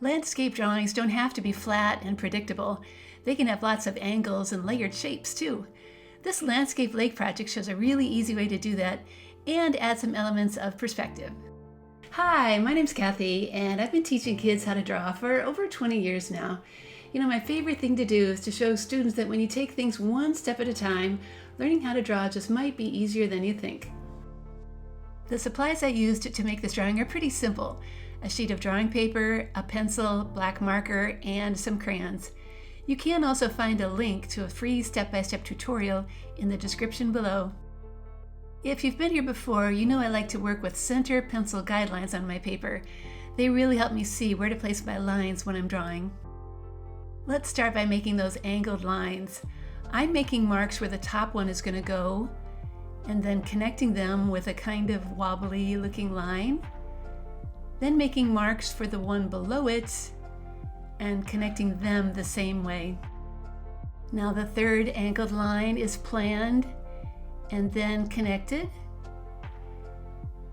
Landscape drawings don't have to be flat and predictable. They can have lots of angles and layered shapes too. This landscape lake project shows a really easy way to do that and add some elements of perspective. Hi, my name's Kathy, and I've been teaching kids how to draw for over 20 years now. You know, my favorite thing to do is to show students that when you take things one step at a time, learning how to draw just might be easier than you think. The supplies I used to make this drawing are pretty simple. A sheet of drawing paper, a pencil, black marker, and some crayons. You can also find a link to a free step-by-step tutorial in the description below. If you've been here before, you know I like to work with center pencil guidelines on my paper. They really help me see where to place my lines when I'm drawing. Let's start by making those angled lines. I'm making marks where the top one is going to go, and then connecting them with a kind of wobbly looking line. Then making marks for the one below it and connecting them the same way. Now the third angled line is planned and then connected.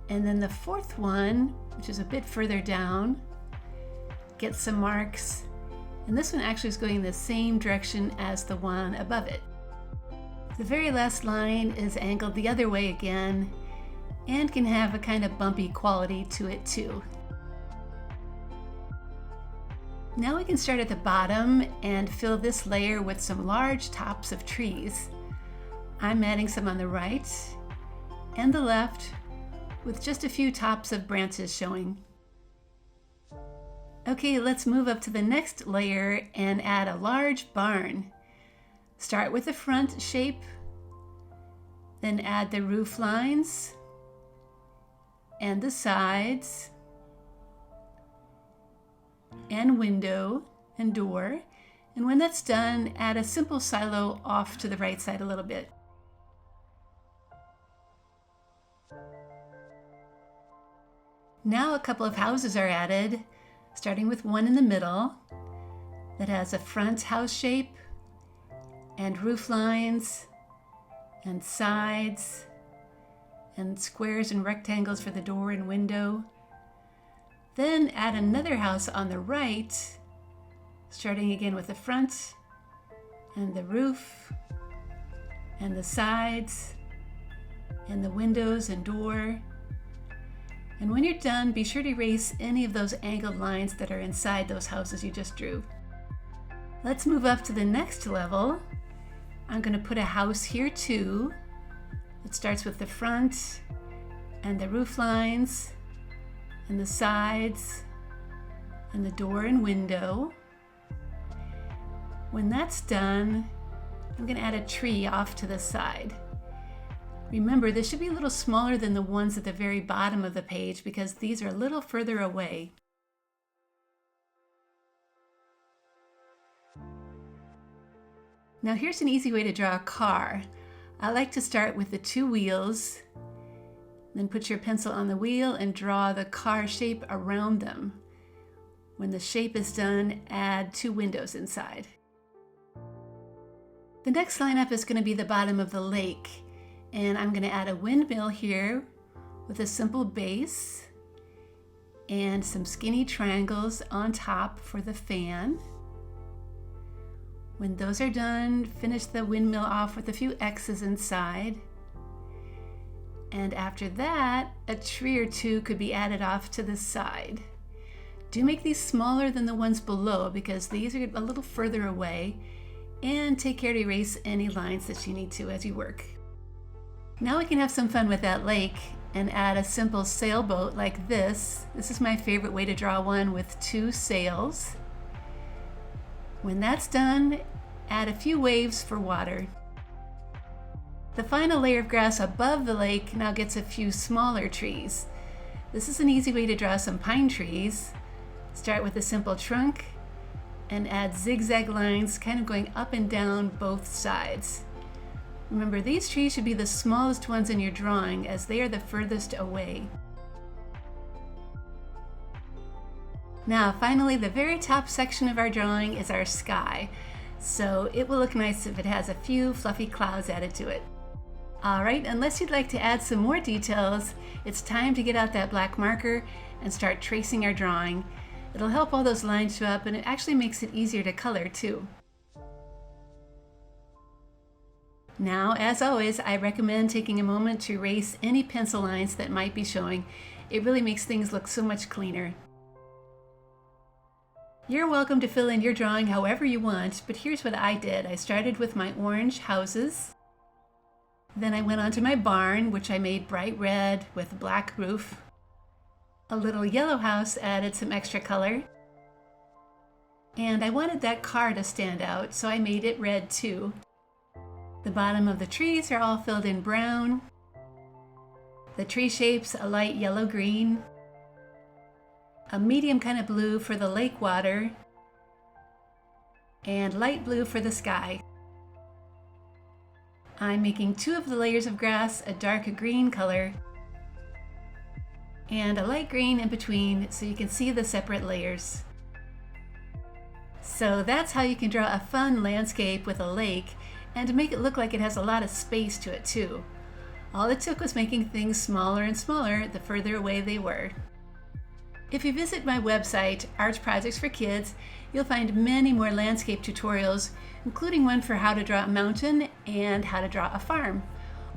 And then the fourth one, which is a bit further down, gets some marks. And this one actually is going the same direction as the one above it. The very last line is angled the other way again and can have a kind of bumpy quality to it too. Now we can start at the bottom and fill this layer with some large tops of trees. I'm adding some on the right and the left with just a few tops of branches showing. Okay, let's move up to the next layer and add a large barn. Start with the front shape, then add the roof lines and the sides and window and door. And when that's done, add a simple silo off to the right side a little bit. Now a couple of houses are added, starting with one in the middle that has a front house shape and roof lines and sides and squares and rectangles for the door and window. Then add another house on the right, starting again with the front and the roof and the sides and the windows and door. And when you're done, be sure to erase any of those angled lines that are inside those houses you just drew. Let's move up to the next level. I'm going to put a house here too. It starts with the front and the roof lines and the sides and the door and window. When that's done, I'm going to add a tree off to the side. Remember, this should be a little smaller than the ones at the very bottom of the page because these are a little further away. Now here's an easy way to draw a car. I like to start with the two wheels, then put your pencil on the wheel and draw the car shape around them. When the shape is done, add two windows inside. The next lineup is going to be the bottom of the lake, and I'm going to add a windmill here with a simple base and some skinny triangles on top for the fan. When those are done, finish the windmill off with a few X's inside. And after that, a tree or two could be added off to the side. Do make these smaller than the ones below because these are a little further away, and take care to erase any lines that you need to as you work. Now we can have some fun with that lake and add a simple sailboat like this. This is my favorite way to draw one with two sails. When that's done, add a few waves for water. The final layer of grass above the lake now gets a few smaller trees. This is an easy way to draw some pine trees. Start with a simple trunk and add zigzag lines kind of going up and down both sides. Remember, these trees should be the smallest ones in your drawing as they are the furthest away. Now finally, the very top section of our drawing is our sky. So it will look nice if it has a few fluffy clouds added to it. Alright, unless you'd like to add some more details, it's time to get out that black marker and start tracing our drawing. It'll help all those lines show up, and it actually makes it easier to color too. Now, as always, I recommend taking a moment to erase any pencil lines that might be showing. It really makes things look so much cleaner. You're welcome to fill in your drawing however you want, but here's what I did. I started with my orange houses. Then I went on to my barn, which I made bright red with a black roof. A little yellow house added some extra color. And I wanted that car to stand out, so I made it red too. The bottom of the trees are all filled in brown. The tree shapes a light yellow-green. A medium kind of blue for the lake water. And light blue for the sky. I'm making 2 of the layers of grass a dark green color and a light green in between so you can see the separate layers. So that's how you can draw a fun landscape with a lake and to make it look like it has a lot of space to it too. All it took was making things smaller and smaller the further away they were. If you visit my website, Art Projects for Kids, you'll find many more landscape tutorials, including one for how to draw a mountain and how to draw a farm.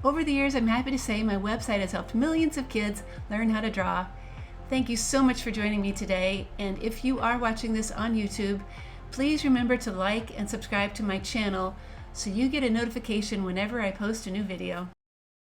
Over the years, I'm happy to say my website has helped millions of kids learn how to draw. Thank you so much for joining me today, and if you are watching this on YouTube, please remember to like and subscribe to my channel so you get a notification whenever I post a new video.